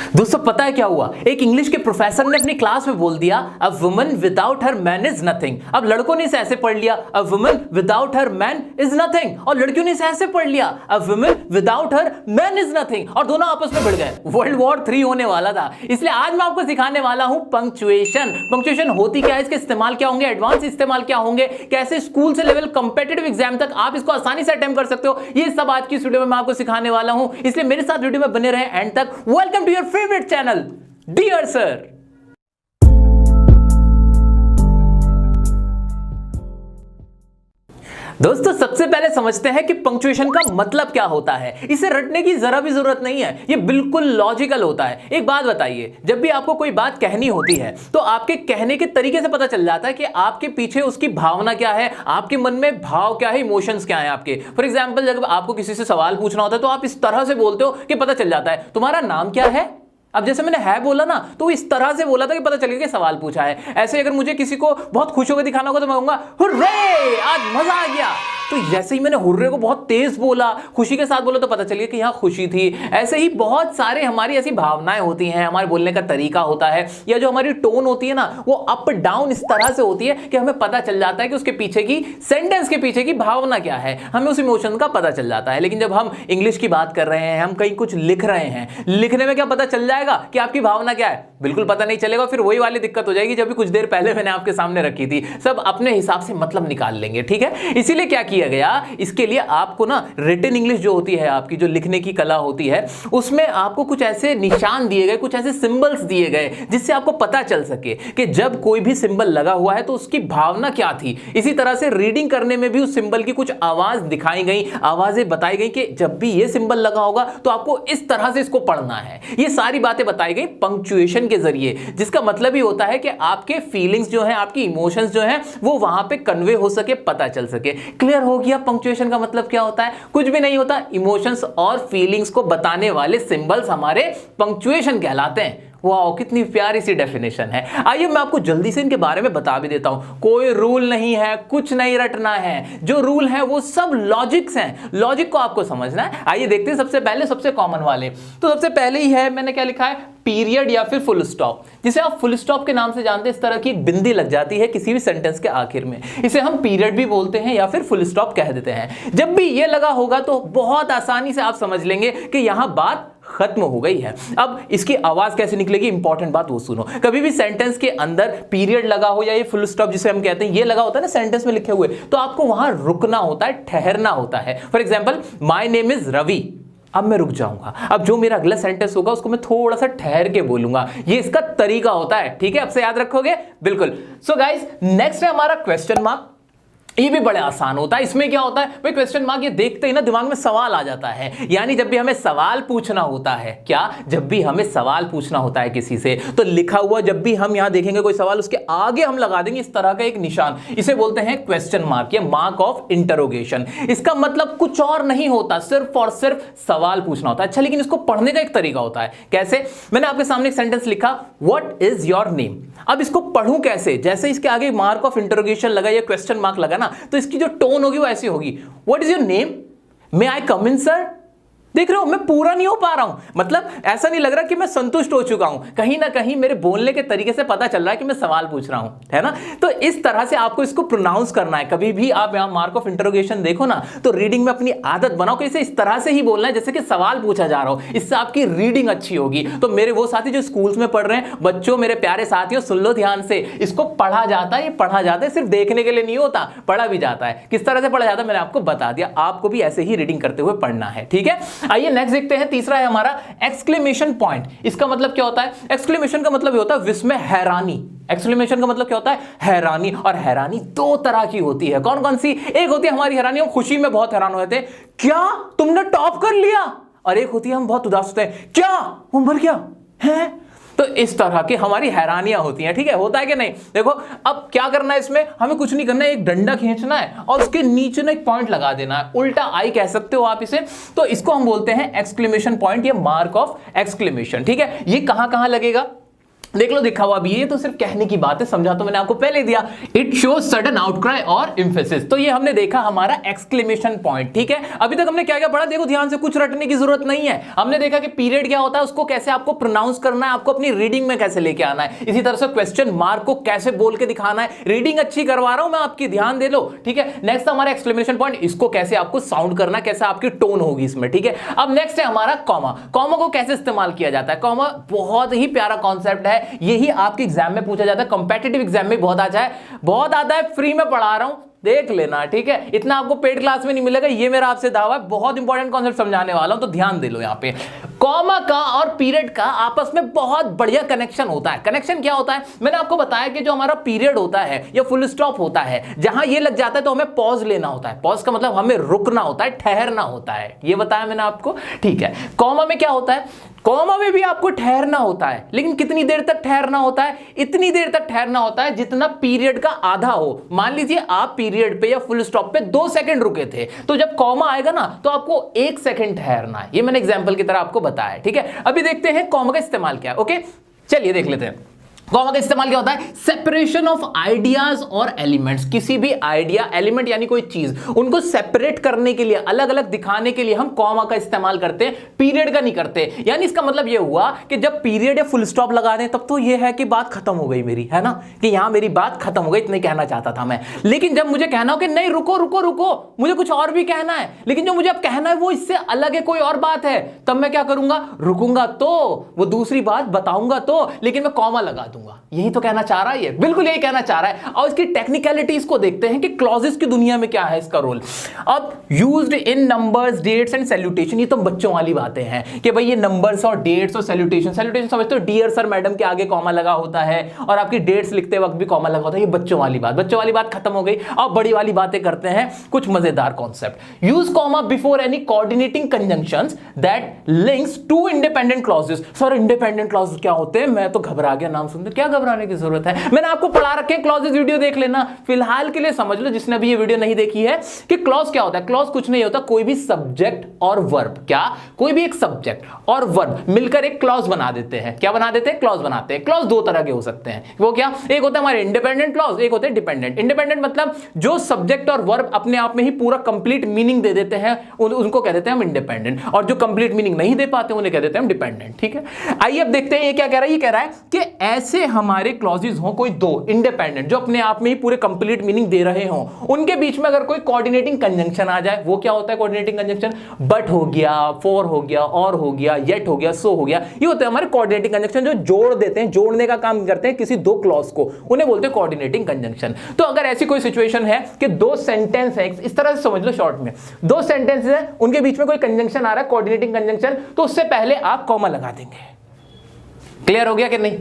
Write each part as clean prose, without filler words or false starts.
दोस्तों पता है क्या हुआ, एक इंग्लिश के प्रोफेसर ने अपनी क्लास में बोल दिया a woman without her man is nothing. अब लड़कों ने इसे ऐसे पढ़ लिया a woman without her man is nothing, और लड़कियों ने इसे ऐसे पढ़ लिया a woman without her man is nothing, और दोनों आपस में भिड़ गए। वर्ल्ड वॉर 3 होने वाला था। इसलिए आज मैं आपको सिखाने वाला हूं पंक्चुएशन। पंक्चुएशन होती क्या है, इसके इस्तेमाल क्या होंगे, एडवांस इस्तेमाल क्या होंगे, कैसे स्कूल से लेवल कॉम्पिटिटिव एग्जाम तक आप इसको आसानी से अटेम्प्ट कर सकते हो, ये सब आज की इस वीडियो में मैं आपको सिखाने वाला हूं। इसलिए मेरे साथ वीडियो में बने रहे एंड तक। Welcome to your favourite channel dear sir. दोस्तों सबसे पहले समझते हैं कि पंक्चुएशन का मतलब क्या होता है। इसे रटने की जरा भी जरूरत नहीं है, ये बिल्कुल लॉजिकल होता है। एक बात बताइए, जब भी आपको कोई बात कहनी होती है तो आपके कहने के तरीके से पता चल जाता है कि आपके पीछे उसकी भावना क्या है, आपके मन में भाव क्या है, इमोशंस क्या है आपके। फॉर एग्जाम्पल, जब आपको किसी से सवाल पूछना होता है तो आप इस तरह से बोलते हो कि पता चल जाता है तुम्हारा नाम क्या है। अब जैसे मैंने है बोला ना, तो इस तरह से बोला था कि पता चल गया कि सवाल पूछा है। ऐसे अगर मुझे किसी को बहुत खुश होकर दिखाना होगा तो मैं कहूंगा हुर्रे, आज मजा आ गया। तो जैसे ही मैंने हुर्रे को बहुत तेज बोला, खुशी के साथ बोला, तो पता चल गया कि यहाँ खुशी थी। ऐसे ही बहुत सारे हमारी ऐसी भावनाएं होती हैं, हमारे बोलने का तरीका होता है, या जो हमारी टोन होती है ना, वो अप डाउन इस तरह से होती है कि हमें पता चल जाता है कि उसके पीछे की सेंटेंस के पीछे की भावना क्या है, हमें उस इमोशन का पता चल जाता है। लेकिन जब हम इंग्लिश की बात कर रहे हैं, हम कहीं कुछ लिख रहे हैं, लिखने में क्या पता चल जाएगा कि आपकी भावना क्या है? बिल्कुल पता नहीं चलेगा। फिर वही वाली दिक्कत हो जाएगी जब भी कुछ देर पहले मैंने आपके सामने रखी थी। सब अपने हिसाब से मतलब निकाल लेंगे, ठीक है। इसीलिए क्या किया गया, इसके लिए आपको ना रिटन इंग्लिश जो होती है, आपकी जो लिखने की कला होती है, उसमें आपको कुछ ऐसे निशान दिए गए, कुछ ऐसे सिंबल्स दिए गए जिससे आपको पता चल सके कि जब कोई भी सिंबल लगा हुआ है तो उसकी भावना क्या थी। इसी तरह से रीडिंग करने में भी उस सिंबल की कुछ आवाज दिखाई गई, आवाजें बताई गई कि जब भी ये सिंबल लगा होगा तो आपको इस तरह से इसको पढ़ना है। ये सारी बातें बताई गई पंक्चुएशन के जरिए, जिसका मतलब ही होता है कि आपके फीलिंग्स जो हैं, आपकी इमोशंस जो हैं, वो वहां पे कन्वे हो सके, पता चल सके। क्लियर हो गया पंक्चुएशन का मतलब क्या होता है? कुछ भी नहीं होता, इमोशंस और फीलिंग्स को बताने वाले सिंबल्स हमारे पंक्चुएशन कहलाते हैं। वाह, कितनी प्यारी सी डेफिनेशन है। आइए मैं आपको जल्दी से इनके बारे में बता भी देता हूं। कोई रूल नहीं है, कुछ नहीं रटना है। जो रूल है वो सब लॉजिक्स हैं, लॉजिक को आपको समझना है। आइए देखते हैं सबसे पहले सबसे कॉमन वाले। तो सबसे पहले ही है, मैंने क्या लिखा है, पीरियड या फिर फुल स्टॉप, जिसे आप फुल स्टॉप के नाम से जानते हैं। इस तरह की एक बिंदी लग जाती है किसी भी सेंटेंस के आखिर में, इसे हम पीरियड भी बोलते हैं या फिर फुल स्टॉप कह देते हैं। जब भी ये लगा होगा तो बहुत आसानी से आप समझ लेंगे कि यहां बात खत्म हो गई है। अब इसकी आवाज कैसे निकलेगी, इंपॉर्टेंट बात वो सुनो। कभी भी सेंटेंस के अंदर पीरियड लगा हो या ये फुल स्टॉप जिसे हम कहते हैं, ये लगा होता है ना सेंटेंस में लिखे हुए, तो आपको वहां रुकना होता है, ठहरना होता है। For example, my name is Ravi. अब मैं रुक जाऊंगा, अब जो मेरा अगला सेंटेंस होगा उसको मैं थोड़ा सा ठहर के बोलूंगा। ये इसका तरीका होता है, ठीक है। अब से याद रखोगे, बिल्कुल। सो गाइस, नेक्स्ट है हमारा क्वेश्चन मार्क। ये भी बड़ा आसान होता है। इसमें क्या होता है भाई, क्वेश्चन मार्क ये देखते ही ना दिमाग में सवाल आ जाता है। यानी जब भी हमें सवाल पूछना होता है, क्या, जब भी हमें सवाल पूछना होता है किसी से, तो लिखा हुआ जब भी हम यहां देखेंगे कोई सवाल, उसके आगे हम लगा देंगे इस तरह का एक निशान। इसे बोलते हैं क्वेश्चन मार्क या मार्क ऑफ इंटरोगेशन। इसका मतलब कुछ और नहीं होता, सिर्फ और सिर्फ सवाल पूछना होता है। अच्छा, लेकिन इसको पढ़ने का एक तरीका होता है। कैसे? मैंने आपके सामने एक सेंटेंस लिखा, व्हाट इज योर नेम। अब इसको पढ़ूं कैसे? जैसे इसके आगे मार्क ऑफ इंटरोगेशन लगा या क्वेश्चन मार्क लगा ना, तो इसकी जो टोन होगी वो ऐसी होगी, what is your name, may I come in sir. देख रहे हो, मैं पूरा नहीं हो पा रहा हूं, मतलब ऐसा नहीं लग रहा कि मैं संतुष्ट हो चुका हूं। कहीं ना कहीं मेरे बोलने के तरीके से पता चल रहा है कि मैं सवाल पूछ रहा हूं, है ना। तो इस तरह से आपको इसको प्रोनाउंस करना है। कभी भी आप यहां मार्क ऑफ इंटरोगेशन देखो ना, तो रीडिंग में अपनी आदत बनाओ कि इसे इस तरह से ही बोलना है जैसे कि सवाल पूछा जा रहा हो। इससे आपकी रीडिंग अच्छी होगी। तो मेरे वो साथी जो स्कूल्स में पढ़ रहे हैं, बच्चों, मेरे प्यारे साथियों, सुन लो ध्यान से। इसको पढ़ा जाता है, ये पढ़ा जाता है, सिर्फ देखने के लिए नहीं होता, पढ़ा भी जाता है। किस तरह से पढ़ा जाता है मैंने आपको बता दिया। आपको भी ऐसे ही रीडिंग करते हुए पढ़ना है, ठीक है। आइए नेक्स्ट देखते हैं। तीसरा है हमारा एक्सक्लेमेशन पॉइंट। इसका मतलब क्या होता है? एक्सक्लेमेशन का मतलब होता है विस्मय, हैरानी। एक्सक्लेमेशन का मतलब क्या होता है? हैरानी। और हैरानी दो तरह की होती है। कौन कौन सी? एक होती है हमारी हैरानी, हम खुशी में बहुत हैरान हो जाते हैं, क्या तुमने टॉप कर लिया। और एक होती है हम बहुत उदास होते हैं, क्या वो मर गया है। तो इस तरह की हमारी हैरानियां होती हैं, ठीक है। होता है कि नहीं? देखो, अब क्या करना है इसमें, हमें कुछ नहीं करना है, एक डंडा खींचना है और उसके नीचे ना एक पॉइंट लगा देना है, उल्टा आई कह सकते हो आप इसे। तो इसको हम बोलते हैं एक्सक्लेमेशन पॉइंट या मार्क ऑफ एक्सक्लेमेशन, ठीक है। ये कहां कहां लगेगा? देख लो लिखा हुआ भी है, तो सिर्फ कहने की बात है, समझा तो मैंने आपको पहले दिया। इट शोज सडन आउटक्राई और एम्फेसिस, तो ये हमने देखा हमारा एक्सक्लेमेशन पॉइंट। ठीक है, अभी तक हमने क्या क्या पढ़ा, देखो ध्यान से, कुछ रटने की जरूरत नहीं है। हमने देखा कि पीरियड क्या होता है, उसको कैसे आपको प्रोनाउंस करना है, आपको अपनी रीडिंग में कैसे लेके आना है, इसी तरह से क्वेश्चन मार्क को कैसे बोल के दिखाना है। रीडिंग अच्छी करवा रहा हूं मैं आपकी, ध्यान दे लो। ठीक है, नेक्स्ट हमारा एक्सक्लेमेशन पॉइंट, इसको कैसे आपको साउंड करना, कैसे आपकी टोन होगी इसमें। ठीक है, अब नेक्स्ट है हमारा कॉमा। कॉमा को कैसे इस्तेमाल किया जाता है। कॉमा बहुत ही प्यारा कॉन्सेप्ट है, यही आपके एग्जाम में पूछा जाता है, कॉम्पिटिटिव एग्जाम में बहुत आता है, फ्री में पढ़ा रहा हूं, देख लेना। ठीक है, इतना आपको पेड क्लास में नहीं मिलेगा, ये मेरा आपसे दावा है। बहुत इंपॉर्टेंट कॉन्सेप्ट समझाने वाला हूं, तो ध्यान दे लो। यहां पे कॉमा का और पीरियड का आपस में बहुत बढ़िया कनेक्शन होता है। कनेक्शन क्या होता है, मैंने आपको बताया कि जो हमारा पीरियड होता है या फुल स्टॉप होता है, जहां ये लग जाता है तो हमें पॉज लेना होता है। पॉज का मतलब हमें रुकना होता है, ठहरना होता है, ये बताया मैंने आपको। ठीक है, कॉमा में क्या होता है, कॉमा में भी आपको ठहरना होता है, लेकिन कितनी देर तक ठहरना होता है, इतनी देर तक ठहरना होता है जितना पीरियड का आधा हो। मान लीजिए आप पीरियड पे या फुल स्टॉप पे 2 सेकंड रुके थे, तो जब कॉमा आएगा ना तो आपको 1 सेकंड ठहरना है। ये मैंने एग्जांपल की तरह आपको बताया। ठीक है, अभी देखते हैं कॉमा का इस्तेमाल क्या है। ओके, चलिए देख लेते हैं। कॉमा का इस्तेमाल क्या होता है, सेपरेशन ऑफ आइडियाज और एलिमेंट्स। किसी भी आइडिया, एलिमेंट यानी कोई चीज, उनको सेपरेट करने के लिए, अलग अलग दिखाने के लिए हम कॉमा का इस्तेमाल करते हैं, पीरियड का नहीं करते। यानी इसका मतलब ये हुआ कि जब पीरियड या फुल स्टॉप लगा दें तब तो ये है कि बात खत्म हो गई मेरी, है ना, कि यहां मेरी बात खत्म हो गई, इतने कहना चाहता था मैं। लेकिन जब मुझे कहना हो कि नहीं रुको रुको रुको, मुझे कुछ और भी कहना है, लेकिन जो मुझे अब कहना है वो इससे अलग है, कोई और बात है, तब मैं क्या करूंगा, रुकूंगा तो वो दूसरी बात बताऊंगा तो, लेकिन मैं कॉमा लगा दूंगा। यही तो कहना चाह रहा है ये, बिल्कुल यही कहना चाह रहा है। और इसकी टेक्निकलिटीज को देखते हैं कि क्लॉजेस की दुनिया में क्या है इसका रोल। अब used in numbers, dates and salutation, ये तो बच्चों वाली बातें हैं कि भाई ये नंबर्स और डेट्स और सैल्यूटेशन। सैल्यूटेशन समझते हो, डियर सर मैडम के आगे कॉमा लगा होता है, और आपकी डेट्स लिखते वक्त भी कॉमा लगा होता है। ये बच्चों वाली बात, बच्चों वाली बात खत्म हो गई। अब बड़ी वाली बातें करते हैं, कुछ मजेदार concept. Use comma before any coordinating conjunctions that links to independent clauses. Sir independent clauses क्या होते हैं, मैं तो घबरा गया नाम सुनते। क्या घबराने की जरूरत है, मैंने आपको पढ़ा रखे क्लॉजेस, वीडियो देख लेना। फिलहाल के लिए समझ लो जिसने अभी ये वीडियो नहीं देखी है कि क्लॉज क्या होता है। क्लॉज कुछ नहीं होता, कोई भी सब्जेक्ट और वर्ब, क्या कोई भी एक सब्जेक्ट और वर्ब मिलकर एक क्लॉज बना देते हैं। क्या बना देते हैं, क्लॉज बनाते हैं। क्लॉज 2 तरह के हो सकते हैं, वो क्या, एक होता है हमारे इंडिपेंडेंट क्लॉज, एक होते हैं डिपेंडेंट। इंडिपेंडेंट मतलब जो सब्जेक्ट और वर्ब अपने आप में ही पूरा कंप्लीट मीनिंग दे देते हैं, उनको कह देते हैं हम इंडिपेंडेंट, और जो कंप्लीट मीनिंग नहीं दे पाते उन्हें कह देते हैं हम डिपेंडेंट। ठीक है, आइए अब देखते हैं ये क्या कह रहा है। ये कह रहा है कि ऐसे हमारे क्लॉजेस हो कोई 2 इंडिपेंडेंट जो अपने आप में ही पूरे कंप्लीट मीनिंग दे रहे हो, उनके बीच में अगर कोई कोऑर्डिनेटिंग कंजंक्शन आ जाए, वो क्या होता है कोऑर्डिनेटिंग कंजंक्शन, बट हो गया, फॉर हो गया, और हो गया, येट हो गया, सो हो गया, ये होते हैं हमारे कोऑर्डिनेटिंग कंजंक्शन जो जोड़ देते हैं, जोड़ने का काम करते हैं किसी 2 क्लॉज को, उन्हें बोलते हैं कोऑर्डिनेटिंग कंजंक्शन। तो अगर ऐसी कोई सिचुएशन है कि 2 सेंटेंस है, इस तरह से समझ लो शॉर्ट में, 2 सेंटेंस है, उनके बीच में कोई कंजंक्शन आ रहा है, कोऑर्डिनेटिंग कंजंक्शन, तो उससे पहले आप कॉमा लगा देंगे। क्लियर हो गया कि नहीं,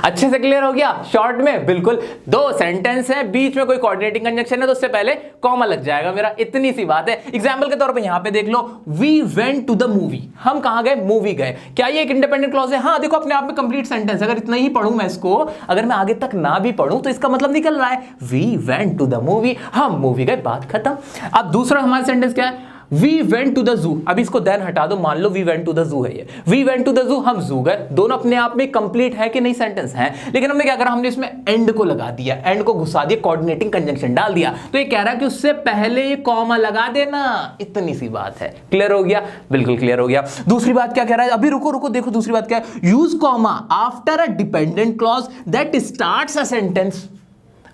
अच्छे से क्लियर हो गया शॉर्ट में, बिल्कुल। 2 सेंटेंस है, बीच में कोई कोऑर्डिनेटिंग कंजंक्शन है, तो उससे पहले कॉमा लग जाएगा मेरा, इतनी सी बात है। एग्जांपल के तौर पे यहां पे देख लो, we went to the movie, हम कहां गए, मूवी गए। क्या ये एक इंडिपेंडेंट क्लॉज है, हाँ देखो अपने आप में कंप्लीट सेंटेंस। अगर इतना ही पढ़ूं मैं इसको, अगर मैं आगे तक ना भी पढ़ूं तो इसका मतलब निकल रहा है we went to the movie, हम मूवी गए, बात खत्म। अब दूसरा हमारा सेंटेंस क्या है, वी वेंट टू द जू। अब इसको देन हटा दो, मान लो we went to the zoo है ये, वी वेंट टू द जू, हम जू गए। दोनों अपने आप में कंप्लीट है कि नहीं सेंटेंस है, लेकिन हमने क्या करा, हमने इसमें एंड को लगा दिया, एंड को घुसा दिया, कोऑर्डिनेटिंग कंजंक्शन डाल दिया। तो ये कह रहा है कि उससे पहले ये कॉमा लगा देना, इतनी सी बात है। क्लियर हो गया, बिल्कुल क्लियर हो गया। दूसरी बात क्या कह रहा है, अभी रुको रुको, देखो दूसरी बात क्या है, use comma after a dependent clause that starts a sentence.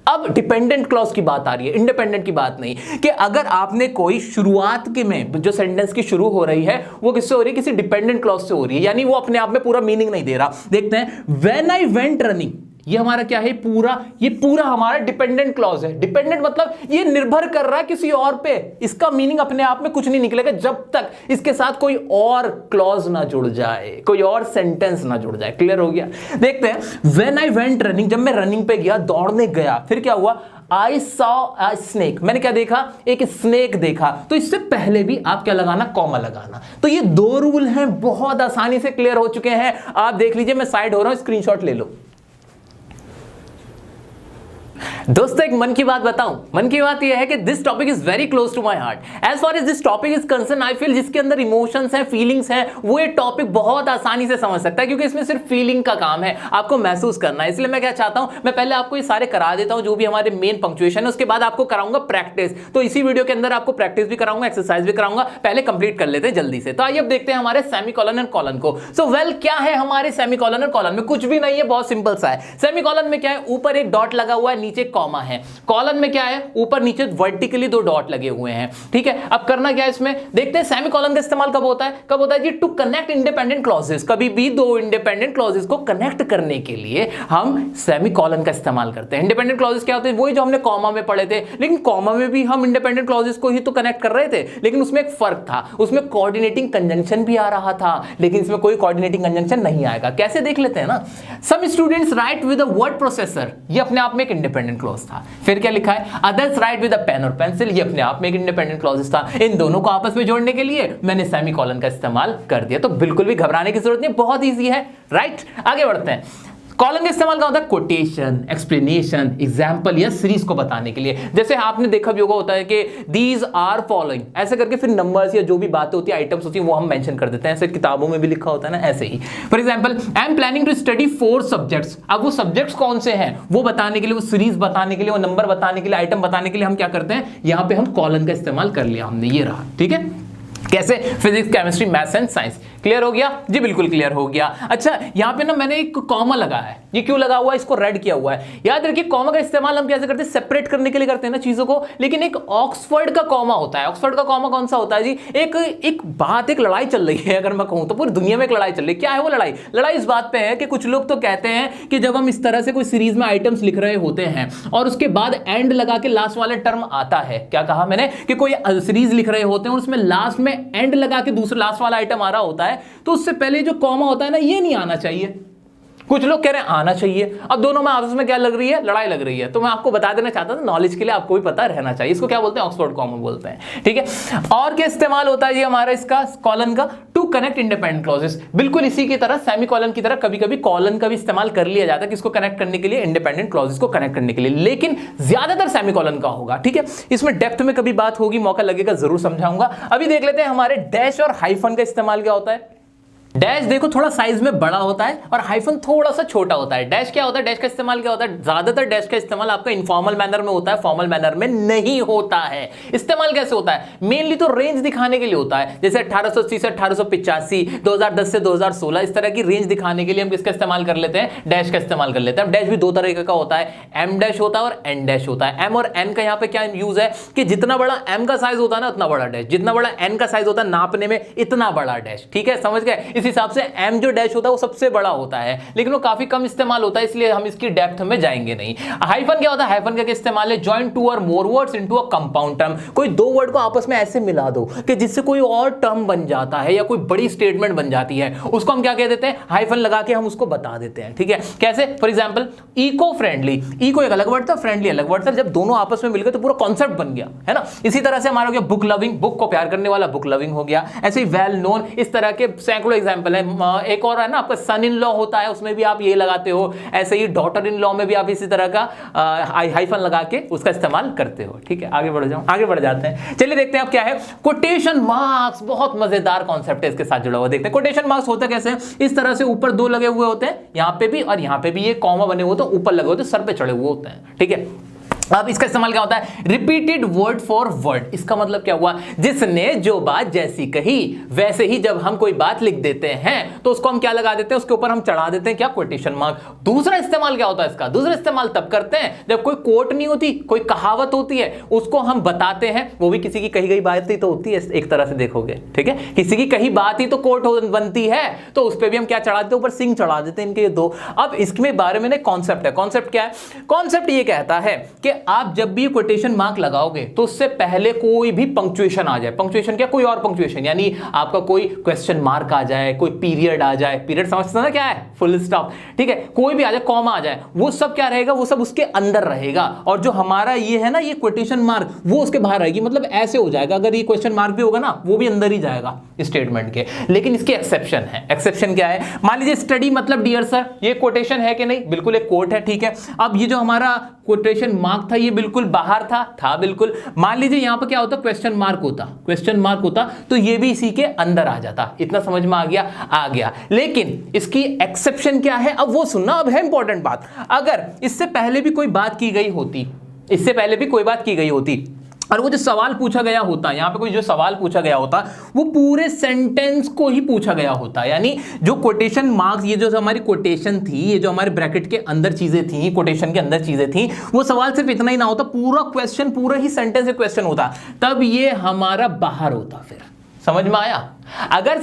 अब डिपेंडेंट क्लॉज की बात आ रही है, इंडिपेंडेंट की बात नहीं, कि अगर आपने कोई शुरुआत के में जो सेंटेंस की शुरू हो रही है वो किससे हो रही है, किसी डिपेंडेंट क्लॉज से हो रही है, यानी वो अपने आप में पूरा मीनिंग नहीं दे रहा। देखते हैं, व्हेन आई वेंट रनिंग, ये हमारा क्या है, ये पूरा हमारा डिपेंडेंट क्लॉज है। डिपेंडेंट मतलब ये निर्भर कर रहा है किसी और पे, इसका मीनिंग अपने आप में कुछ नहीं निकलेगा जब तक इसके साथ कोई और क्लॉज ना जुड़ जाए, कोई और सेंटेंस ना जुड़ जाए। क्लियर हो गया, देखते हैं, व्हेन आई वेंट रनिंग, जब मैं रनिंग पे गया, दौड़ने गया, फिर क्या हुआ, आई सॉ अ स्नेक, मैंने क्या देखा, एक स्नेक देखा। तो इससे पहले भी आप क्या लगाना, कॉमा लगाना। तो ये 2 रूल हैं, बहुत आसानी से क्लियर हो चुके हैं। आप देख लीजिए, मैं साइड हो रहा हूं, स्क्रीनशॉट ले लो। दोस्तों एक मन की बात बताऊं, मन की बात यह है कि this topic is very close to my heart. As far as this topic is concern, I feel जिसके अंदर इमोशंस हैं, फीलिंग्स हैं, वो ये टॉपिक बहुत आसानी से समझ सकता है, क्योंकि इसमें सिर्फ फीलिंग का काम है, आपको महसूस करना है। इसलिए मैं क्या चाहता हूं, मैं पहले आपको ये सारे करा देता हूं जो भी हमारे मेन पंक्चुएशन है, उसके बाद आपको कराऊंगा प्रैक्टिस। तो इसी वीडियो के अंदर आपको प्रैक्टिस भी कराऊंगा, एक्सरसाइज भी कराऊंगा। पहले कंप्लीट कर लेते हैं जल्दी से। तो आइए अब देखते हैं हमारे सेमीकोलन एंड कॉलन को। सो वेल, क्या है हमारे सेमीकोलन और कॉलन में? कुछ भी नहीं है, बहुत सिंपल सा है। सेमीकोलन में क्या है, ऊपर एक डॉट लगा हुआ है, नीचे कॉमा है। कॉलन में क्या है, ऊपर नीचे वर्टिकली दो डॉट लगे हुए हैं। ठीक है, अब करना क्या है इसमें, देखते हैं सेमीकोलन का इस्तेमाल कब होता है। कब होता है जी? To connect independent clauses. कभी भी दो इंडिपेंडेंट क्लॉजेस को कनेक्ट करने के लिए हम सेमीकोलन का इस्तेमाल करते हैं। इंडिपेंडेंट क्लॉजेस क्या होते हैं? वही जो हमने कॉमा में पढ़े थे, लेकिन कॉमा में भी हम इंडिपेंडेंट क्लॉजेस को ही तो कनेक्ट कर रहे थे, लेकिन उसमें एक फर्क था, उसमें कोऑर्डिनेटिंग कंजंक्शन भी आ रहा था, लेकिन इसमें कोई कोऑर्डिनेटिंग कंजंक्शन नहीं आएगा। कैसे देख लेते हैं ना। Some students write with a word processor, ये अपने आप में एक इंडिपेंडेंट क्लॉज था। फिर क्या लिखा है, others write with a pen और पेंसिल, ये अपने आप में एक इंडिपेंडेंट क्लॉज था। इन दोनों को आपस में जोड़ने के लिए मैंने सेमीकोलन का इस्तेमाल कर दिया। तो बिल्कुल भी घबराने की जरूरत नहीं, बहुत ईजी है। राइट, आगे बढ़ते हैं। कॉलन का इस्तेमाल क्या होता है? कोटेशन, एक्सप्लेनेशन, एग्जाम्पल या सीरीज को बताने के लिए। जैसे आपने देखा भी होगा, होता है कि दीज आर फॉलोइंग, ऐसे करके फिर नंबर्स या जो भी बातें होती है, आइटम्स होती है, वो हम मेंशन कर देते हैं। ऐसे किताबों में भी लिखा होता है ना, ऐसे ही। For example, I am planning to study 4 subjects. अब वो सब्जेक्ट्स कौन से हैं वो बताने के लिए, वो सीरीज बताने के लिए, वो नंबर बताने के लिए, आइटम बताने के लिए हम क्या करते हैं, यहां पर हम कॉलन का इस्तेमाल कर लिया हमने। ये रहा, ठीक है। कैसे? Physics, chemistry, maths and science. Clear हो गया जी? बिल्कुल क्लियर हो गया। अच्छा, यहां पे ना मैंने एक कॉमा लगाया है। ये क्यों लगा हुआ है, इसको रेड किया हुआ है। याद रखिए, कॉमा का इस्तेमाल हम कैसे करते हैं, सेपरेट करने के लिए करते हैं ना चीजों को। लेकिन एक ऑक्सफोर्ड का कॉमा होता है। ऑक्सफोर्ड का कॉमा कौन सा होता है जी? एक बात, एक लड़ाई चल रही है, अगर मैं कहूं तो पूरी दुनिया में एक लड़ाई चल रही है। क्या है वो लड़ाई? लड़ाई इस बात पे है कि कुछ लोग तो कहते हैं कि जब हम इस तरह से कोई सीरीज में आइटम्स लिख रहे होते हैं और उसके बाद एंड लगा के लास्ट वाला टर्म आता है, क्या कहा मैंने, कि कोई सीरीज लिख रहे होते हैं और उसमें लास्ट में एंड लगा के दूसरा लास्ट वाला आइटम आ रहा होता है, तो उससे पहले जो कॉमा होता है ना, ये नहीं आना चाहिए। कुछ लोग कह रहे हैं आना चाहिए। अब दोनों में आपस में क्या लग रही है, लड़ाई लग रही है। तो मैं आपको बता देना चाहता था, नॉलेज के लिए आपको भी पता रहना चाहिए। इसको क्या बोलते हैं? ऑक्सफोर्ड कॉमा बोलते हैं। ठीक है, और क्या इस्तेमाल होता है जी हमारा इसका, कॉलन का? To connect independent clauses. बिल्कुल इसी की तरह, सेमीकोलन की तरह कभी कभी कॉलन का भी इस्तेमाल कर लिया जाता है, किसको कनेक्ट करने के लिए, इंडिपेंडेंट क्लॉजेस को कनेक्ट करने के लिए, लेकिन ज्यादातर सेमीकोलन का होगा। ठीक है, इसमें डेप्थ में कभी बात होगी, मौका लगेगा जरूर समझाऊंगा। अभी देख लेते हैं हमारे डैश और हाइफन का इस्तेमाल क्या होता है। डैश देखो थोड़ा साइज में बड़ा होता है और हाइफन थोड़ा सा छोटा होता है। डैश क्या होता है, डैश का इस्तेमाल क्या होता है, ज्यादातर डैश का इस्तेमाल आपका इनफॉर्मल मैनर में होता है, फॉर्मल मैनर में नहीं होता है। इस्तेमाल कैसे होता है? मेनली तो रेंज दिखाने के लिए होता है, जैसे 1880 से 1885, 2010 से 2016, इस तरह की रेंज दिखाने के लिए हम किसका इस्तेमाल कर लेते हैं, डैश का इस्तेमाल कर लेते हैं। डैश भी दो तरह का होता है, एम डैश होता है और एन डैश होता है। एम और एन का यहाँ पे क्या यूज है कि जितना बड़ा एम का साइज होता है ना, उतना बड़ा डैश, जितना बड़ा एन का साइज होता है नापने में, इतना बड़ा डैश। ठीक है, समझ गए? इस हिसाब से एम जो डैश होता है वो सबसे बड़ा होता है, लेकिन वो काफी कम इस्तेमाल होता है, इसलिए हम इसकी डेप्थ में जाएंगे नहीं। हाइफन क्या होता है? हाइफन का इस्तेमाल है जॉइन टू और more words into a compound term. कोई दो वर्ड को आपस में ऐसे मिला दो कि जिससे कोई और टर्म बन जाता है या कोई बड़ी स्टेटमेंट बन जाती है, उसको हम क्या कह देते हैं, हाइफन लगा के हम उसको बता देते हैं। ठीक है, कैसे? For example, eco friendly, eco एक अलग वर्ड था, फ्रेंडली अलग वर्ड था, जब दोनों आपस में मिल गए तो पूरा कॉन्सेप्ट बन गया, है ना। इसी तरह से हमारा हो गया बुक लविंग, बुक को प्यार करने वाला बुक लविंग हो गया। ऐसे ही वेल नोन, इस तरह के सैकड़ों एग्जांपल है। एक और है ना आपका सन इन लॉ होता है, उसमें भी आप ये लगाते हो। ऐसे ही डॉटर इन लॉ में भी आप इसी तरह का हाइफन लगा के उसका इस्तेमाल करते हो। ठीक है, आगे बढ़ जाते हैं। चलिए देखते हैं अब क्या है, कोटेशन मार्क्स। बहुत मजेदार कॉन्सेप्ट है, इसके साथ जुड़ा हुआ। देखते हैं कोटेशन मार्क्स होता कैसे। इस तरह से ऊपर दो लगे हुए होते हैं, यहां पे भी और यहां पे भी, ये कॉमा बने हुए होते हैं, ऊपर लगे होते हैं, सर पे चढ़े हुए होते हैं। ठीक है, अब इसका इस्तेमाल क्या होता है, रिपीटेड वर्ड फॉर वर्ड। इसका मतलब क्या हुआ, जिसने जो बात जैसी कही वैसे ही जब हम कोई बात लिख देते हैं तो उसको हम क्या लगा देते हैं, उसके ऊपर हम चढ़ा देते हैं क्या, कोटेशन मार्क। दूसरा इस्तेमाल क्या होता है इसका, दूसरा इस्तेमाल तब करते हैं जब कोई कोट नहीं होती, कोई कहावत होती है, उसको हम बताते हैं, वो भी किसी की कही गई बात ही तो होती है, एक तरह से देखोगे। ठीक है, किसी की कही बात ही तो कोट बनती है, तो उस पर भी हम क्या चढ़ा देते हैं, ऊपर सिंह चढ़ा देते हैं, इनके ये दो। अब इसके बारे में कॉन्सेप्ट है। कॉन्सेप्ट क्या है, कॉन्सेप्ट ये कहता है कि आप जब भी कोटेशन मार्क लगाओगे तो उससे पहले कोई भी पंक्चुएशन आ जाए। पंक्चुएशन क्या, कोई और पंक्चुएशन, यानी आपका कोई क्वेश्चन मार्क आ जाए, कोई पीरियड आ जाए, पीरियड समझते ना क्या है, फुल स्टॉप। ठीक है, कोई भी आ जाए, कॉमा आ जाए, वो सब क्या रहेगा, वो सब उसके अंदर रहेगा। और जो हमारा ये है ना, ये कोटेशन मार्क, वो उसके बाहर रहेगी। मतलब ऐसे हो जाएगा, अगर ये क्वेश्चन मार्क भी होगा ना, वो भी अंदर ही जाएगा स्टेटमेंट के। लेकिन इसके एक्सेप्शन है। एक्सेप्शन क्या है, मान लीजिए स्टडी मतलब डियर सर, ये कोटेशन है कि नहीं, बिल्कुल एक कोट है। ठीक है, अब ये जो हमारा कोटेशन मार्क था, ये बिल्कुल बाहर था बिल्कुल। मान लीजिए यहां पर क्या होता, क्वेश्चन मार्क होता तो ये भी इसी के अंदर आ जाता। इतना समझ में आ गया। लेकिन इसकी एक्सेप्शन क्या है, अब वो सुनना, अब है इंपॉर्टेंट बात। अगर इससे पहले भी कोई बात की गई होती और वो जो सवाल पूछा गया होता, यहां पे कोई जो सवाल पूछा गया होता वो पूरे सेंटेंस को ही पूछा गया होता, यानी जो कोटेशन मार्क्स, ये जो हमारी कोटेशन थी, ये जो हमारे ब्रैकेट के अंदर चीजें थी, कोटेशन के अंदर चीजें थी, वो सवाल सिर्फ इतना ही ना होता, पूरा क्वेश्चन, पूरा ही सेंटेंस से क्वेश्चन होता, तब ये हमारा बाहर होता। फिर समझ में आया? अगर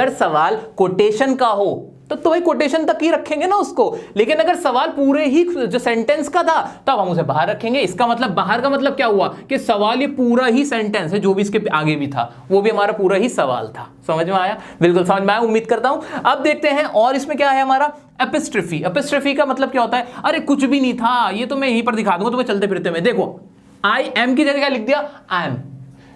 सवाल कोटेशन का हो तो वही कोटेशन तक ही रखेंगे ना उसको, लेकिन अगर सवाल पूरे ही जो सेंटेंस का था तब हम उसे बाहर रखेंगे। इसका मतलब बाहर का मतलब क्या हुआ कि सवाल ये पूरा ही सेंटेंस है, जो भी इसके आगे भी था वो भी हमारा पूरा ही सवाल था। समझ में आया? बिल्कुल समझ में आया, उम्मीद करता हूं। अब देखते हैं और इसमें क्या है हमारा एपिस्ट्रफी का मतलब क्या होता है? अरे कुछ भी नहीं था, ये तो मैं यहीं पर दिखा दूंगा तुम्हें चलते फिरते में। देखो, आई एम की जगह क्या लिख दिया? I am.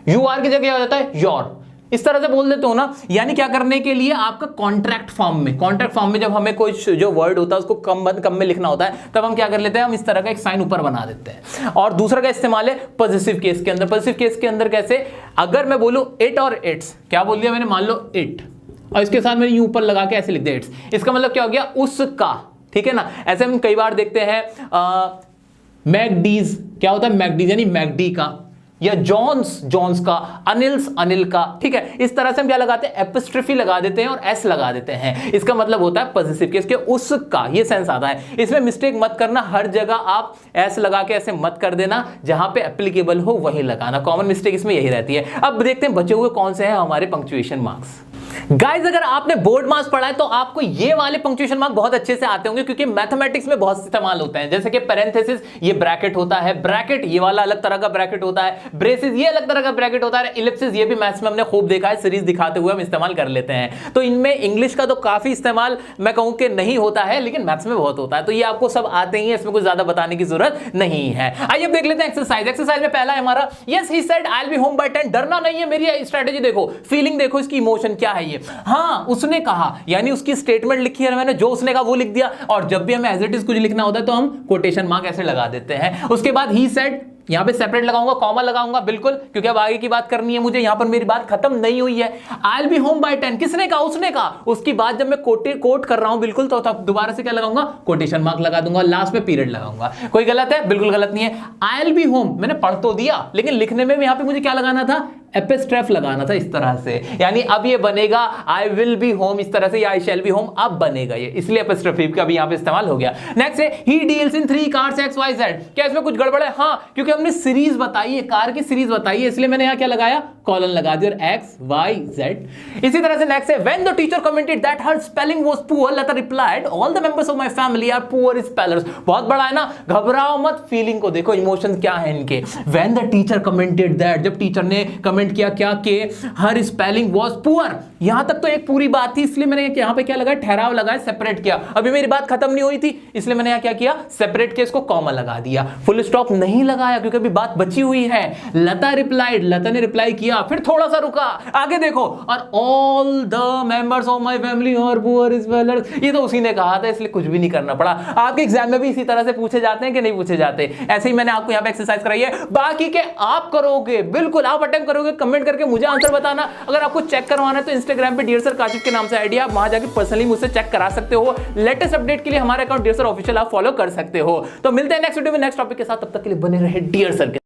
यू आर की जगह क्या हो जाता है? योर। इस तरह से बोल देते हो ना, यानी क्या करने के लिए, आपका कॉन्ट्रैक्ट फॉर्म में जब हमें कोई जो वर्ड होता है उसको कम में लिखना होता है, तब हम क्या कर लेते हैं, हम इस तरह का एक साइन ऊपर बना देते हैं। और दूसरा का इस्तेमाल है पॉजिटिव केस के अंदर। पॉजिटिव केस के अंदर कैसे? अगर मैं बोलूं इट और इट्स, क्या बोल दिया मैंने, मान लो इट, और इसके साथ मैंने यूं ऊपर लगा के ऐसे लिख दिया इट्स, इसका मतलब क्या हो गया? उसका। ठीक है ना? ऐसे हम कई बार देखते हैं मैकडीज, क्या होता है? मैकडीज यानी मैकडी का, या जॉन्स का, अनिल का। ठीक है, इस तरह से हम क्या लगाते हैं? एपिस्ट्रफी लगा देते हैं और एस लगा देते हैं। इसका मतलब होता है पॉजिटिव केस के उसका, ये सेंस आता है। इसमें मिस्टेक मत करना, हर जगह आप एस लगा के ऐसे मत कर देना, जहां पे एप्लीकेबल हो वही लगाना। कॉमन मिस्टेक इसमें यही रहती है। अब देखते हैं बचे हुए कौन से हैं हमारे पंक्चुएशन मार्क्स। गाइज, अगर आपने बोर्ड मार्क्स पढ़ा है तो आपको ये वाले पंक्चुएशन मार्क बहुत अच्छे से आते होंगे, क्योंकि मैथमेटिक्स में बहुत इस्तेमाल होते हैं। जैसे कि पैरेंथेसिस, ये ब्रैकेट होता है, ब्रैकेट ये वाला अलग तरह का ब्रैकेट होता है, ब्रेसेस ये अलग तरह का ब्रैकेट होता है, इलिप्सिस ये भी मैथ्स में हमने खूब देखा है, सीरीज दिखाते हुए हम इस्तेमाल कर लेते हैं। तो इनमें इंग्लिश का तो काफी इस्तेमाल मैं कहूं कि नहीं होता है, लेकिन मैथ्स में बहुत होता है। तो ये आपको सब आते ही है, इसमें कुछ ज्यादा बताने की जरूरत नहीं है। आइए अब देख लेते हैं एक्सरसाइज में पहला है हमारा, yes he said I will be home by 10। डरना नहीं है, मेरी स्ट्रेटेजी देखो, फीलिंग देखो, इसकी इमोशन क्या है ये। हाँ, उसने कहा, यानी उसकी स्टेटमेंट लिखी है मैंने, जो उसने कहा वो लिख दिया। और जब भी हमें एज इट इज कुछ लिखना होता है तो हम कोटेशन मार्क ऐसे लगा देते हैं। उसके बाद ही सेड, यहां पे सेपरेट लगाऊंगा, कॉमा लगाऊंगा, बिल्कुल, क्योंकि अब आगे की बात करनी है मुझे, यहां पर मेरी बात खत्म नहीं हुई है। I will be home by 10, किसने कहा? उसने कहा। उसकी बात जब मैं कोट कर रहा हूं बिल्कुल, तो दोबारा से क्या लगाऊंगा? कोटेशन मार्क लगा दूंगा, लास्ट में पीरियड लगाऊंगा। कोई गलत है? बिल्कुल गलत नहीं है। आई विल बी होम मैंने पढ़ तो दिया, लेकिन लिखने में यहां पे मुझे क्या लगाना था? एपिस्ट्रफ लगाना था, इस तरह से। यानी अब ये बनेगा आई विल बी होम, इस तरह से, या आई शैल बी होम, अब बनेगा ये, इसलिए एपिस्ट्रफ का भी यहां पे इस्तेमाल हो गया। नेक्स्ट है he deals in 3 cars X Y Z. क्या इसमें कुछ गड़बड़ है? हाँ, क्योंकि हमने सीरीज बताई है, कार की सीरीज बताई है, इसलिए मैंने यहां क्या लगाया? कॉलन लगा दिया, और एक्स वाई जेड। इसी तरह से नेक्स्ट है when the teacher commented that her spelling was poor, later replied all the members of my family are poor spellers. बहुत बड़ा है ना, घबराओ मत, फीलिंग को देखो, इमोशंस क्या है इनके। When the teacher commented that, जब टीचर ने कमेंट किया क्या कि हर स्पेलिंग वाज पुअर, यहां तक तो एक पूरी बात थी, इसलिए मैंने यहां पे क्या लगाया? ठहराव लगाया, सेपरेट किया। अभी मेरी बात खत्म नहीं हुई थी, इसलिए मैंने यहां क्या किया? सेपरेट केस को कॉमा लगा दिया, फुल स्टॉप नहीं लगाया, क्योंकि अभी बात बची हुई है। लता रिप्लाइड, लता ने रिप्लाई किया, फिर थोड़ा सा रुका, आगे देखो, और all the members of my family are poor spellers, ये तो उसी ने कहा था, इसलिए कुछ भी नहीं करना पड़ा। आपके एग्जाम में भी इसी तरह से पूछे जाते हैं कि नहीं पूछे जाते? ऐसे ही मैंने आपको यहां पे एक्सरसाइज कराई है, बाकी के आप करोगे, बिल्कुल आप अटेम्प्ट करोगे, कमेंट करके मुझे आंसर बताना। अगर आपको चेक करवाना है तो इंस्टाग्राम पे डियर सर काशिफ के नाम से आईडी, आप वहां जाके पर्सनली मुझसे चेक करा सकते हो। लेटेस्ट अपडेट के लिए हमारे अकाउंट डियर सर ऑफिशियल आप फॉलो कर सकते हो। तो मिलते हैं नेक्स्ट वीडियो में नेक्स्ट टॉपिक के साथ, तब तक के लिए बने रहे डियर सर के।